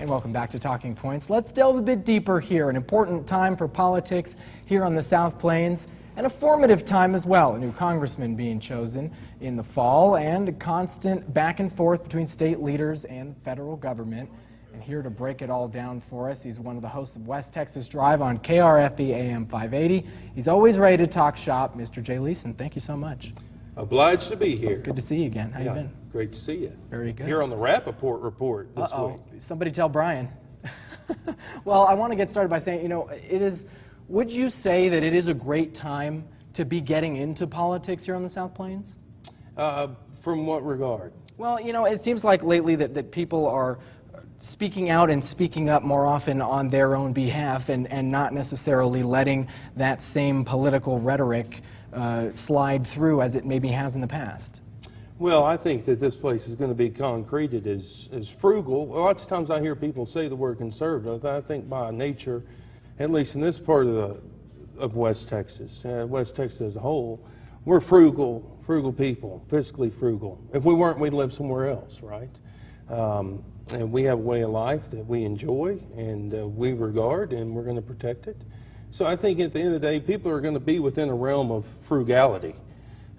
And welcome back to Talking Points. Let's delve a bit deeper here. An important time for politics here on the South Plains, and a formative time as well. A new congressman being chosen in the fall, and a constant back and forth between state leaders and federal government. And here to break it all down for us, he's one of the hosts of West Texas Drive on KRFE AM 580. He's always ready to talk shop, Mr. Jay Leeson. Thank you so much. Obliged to be here. Good to see you again. How you been? Great to see you. Very good. Here on the Rappaport Report this week. Somebody tell Bryan. Well, I want to get started by saying, would you say that it is a great time to be getting into politics here on the South Plains? From what regard? Well, it seems like lately that people are speaking out and speaking up more often on their own behalf and not necessarily letting that same political rhetoric slide through as it maybe has in the past. Well, I think that this place is going to be concreted as frugal. Lots of times I hear people say the word conservative. I think by nature, at least in this part of West Texas, West Texas as a whole, we're frugal people, fiscally frugal. If we weren't, we'd live somewhere else, right? And we have a way of life that we enjoy and we regard, and we're going to protect it. So I think at the end of the day, people are going to be within a realm of frugality.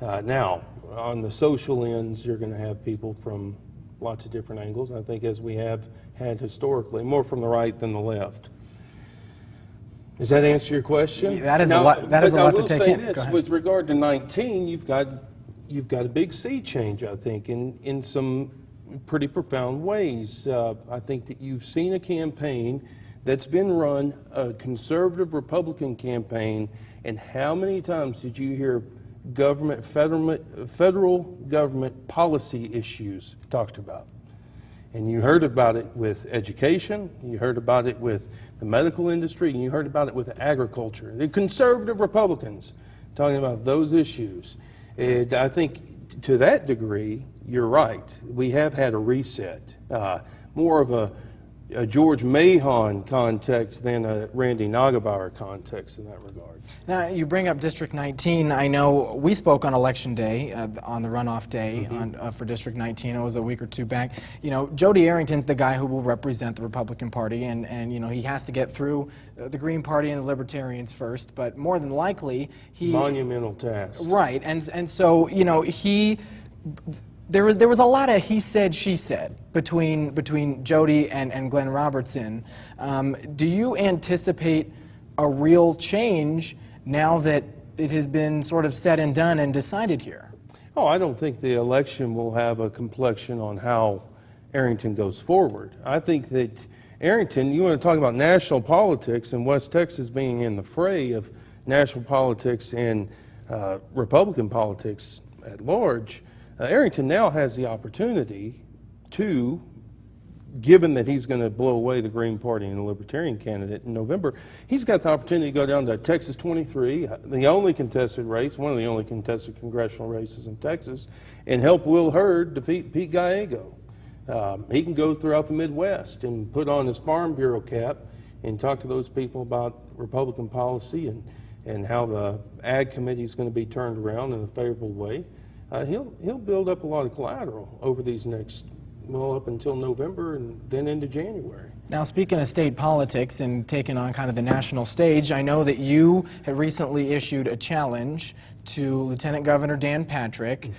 Now, on the social ends, you're going to have people from lots of different angles, I think, as we have had historically, more from the right than the left. Does that answer your question? Yeah, that is a lot to take in. This, with regard to 19, you've got a big sea change, I think, in some pretty profound ways. I think that you've seen a campaign that's been run, a conservative Republican campaign, and how many times did you hear federal government policy issues talked about? And you heard about it with education, you heard about it with the medical industry, and you heard about it with agriculture. The conservative Republicans talking about those issues. And I think to that degree, you're right. We have had a reset, more of a George Mahon context than a Randy Nagelbauer context in that regard. Now, you bring up District 19. I know we spoke on Election Day, on the runoff day for District 19. It was a week or two back. Jodie Arrington's the guy who will represent the Republican Party, and he has to get through the Green Party and the Libertarians first, but more than likely he... Monumental task. Right, and so, There was a lot of he said, she said between Jodie and Glenn Robertson. Do you anticipate a real change now that it has been sort of said and done and decided here? Oh, I don't think the election will have a complexion on how Arrington goes forward. I think that Arrington, you want to talk about national politics and West Texas being in the fray of national politics and Republican politics at large, Arrington now has the opportunity to, given that he's going to blow away the Green Party and the Libertarian candidate in November, he's got the opportunity to go down to Texas 23, the only contested race, one of the only contested congressional races in Texas, and help Will Hurd defeat Pete Gallego. He can go throughout the Midwest and put on his Farm Bureau cap and talk to those people about Republican policy and how the Ag Committee is going to be turned around in a favorable way. He'll build up a lot of collateral over these next, up until November and then into January. Now, speaking of state politics and taking on kind of the national stage, I know that you had recently issued a challenge to Lieutenant Governor Dan Patrick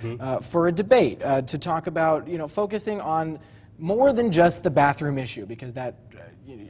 for a debate to talk about, focusing on more than just the bathroom issue, because that,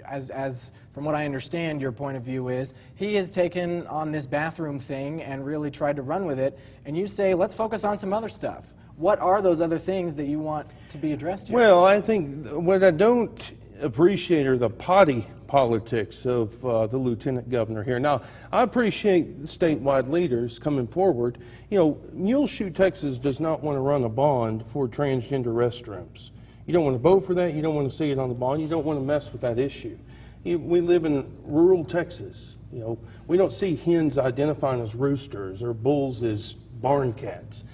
as from what I understand, your point of view is he has taken on this bathroom thing and really tried to run with it, and you say, let's focus on some other stuff. What are those other things that you want to be addressed here? Well, I think what I don't appreciate are the potty politics of the lieutenant governor here. Now, I appreciate the statewide leaders coming forward. Muleshoe, Texas does not want to run a bond for transgender restrooms. You don't want to vote for that. You don't want to see it on the bond. You don't want to mess with that issue. We live in rural Texas. We don't see hens identifying as roosters or bulls as barn cats.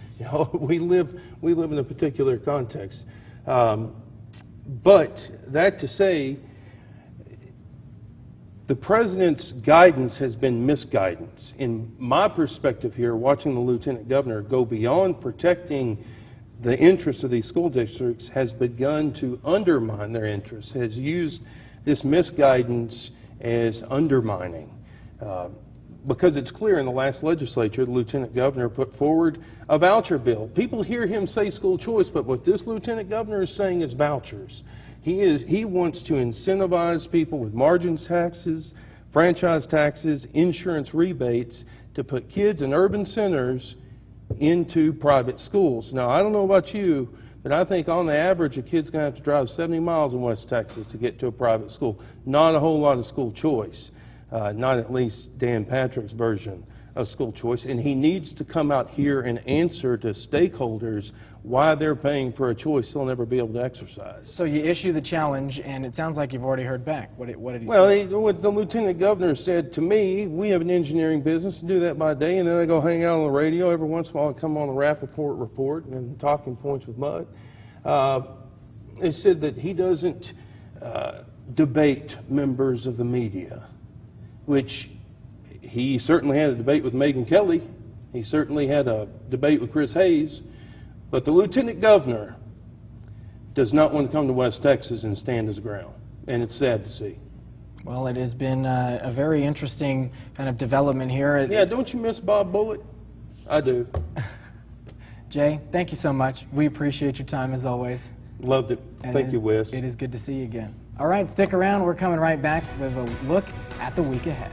We live in a particular context. But that to say, the president's guidance has been misguidance. In my perspective here, watching the lieutenant governor go beyond protecting the interests of these school districts has begun to undermine their interests, has used this misguidance as undermining. Because it's clear in the last legislature, the lieutenant governor put forward a voucher bill. People hear him say school choice, but what this lieutenant governor is saying is vouchers. He wants to incentivize people with margins taxes, franchise taxes, insurance rebates to put kids in urban centers into private schools. Now, I don't know about you, but I think on the average a kid's going to have to drive 70 miles in West Texas to get to a private school. Not a whole lot of school choice, not at least Dan Patrick's version of school choice. And he needs to come out here and answer to stakeholders why they're paying for a choice they'll never be able to exercise. So you issue the challenge, and it sounds like you've already heard back. What did he Well, say? what the lieutenant governor said to me, we have an engineering business, do that by day, and then I go hang out on the radio. Every once in a while I come on the Rappaport Report and Talking Points with Mudd. He said that he doesn't debate members of the media, which he certainly had a debate with Megyn Kelly. He certainly had a debate with Chris Hayes. But the lieutenant governor does not want to come to West Texas and stand his ground. And it's sad to see. Well, it has been a very interesting kind of development here. Yeah, don't you miss Bob Bullock? I do. Jay, thank you so much. We appreciate your time as always. Loved it. Thank you, Wes. It is good to see you again. All right, stick around. We're coming right back with a look at the week ahead.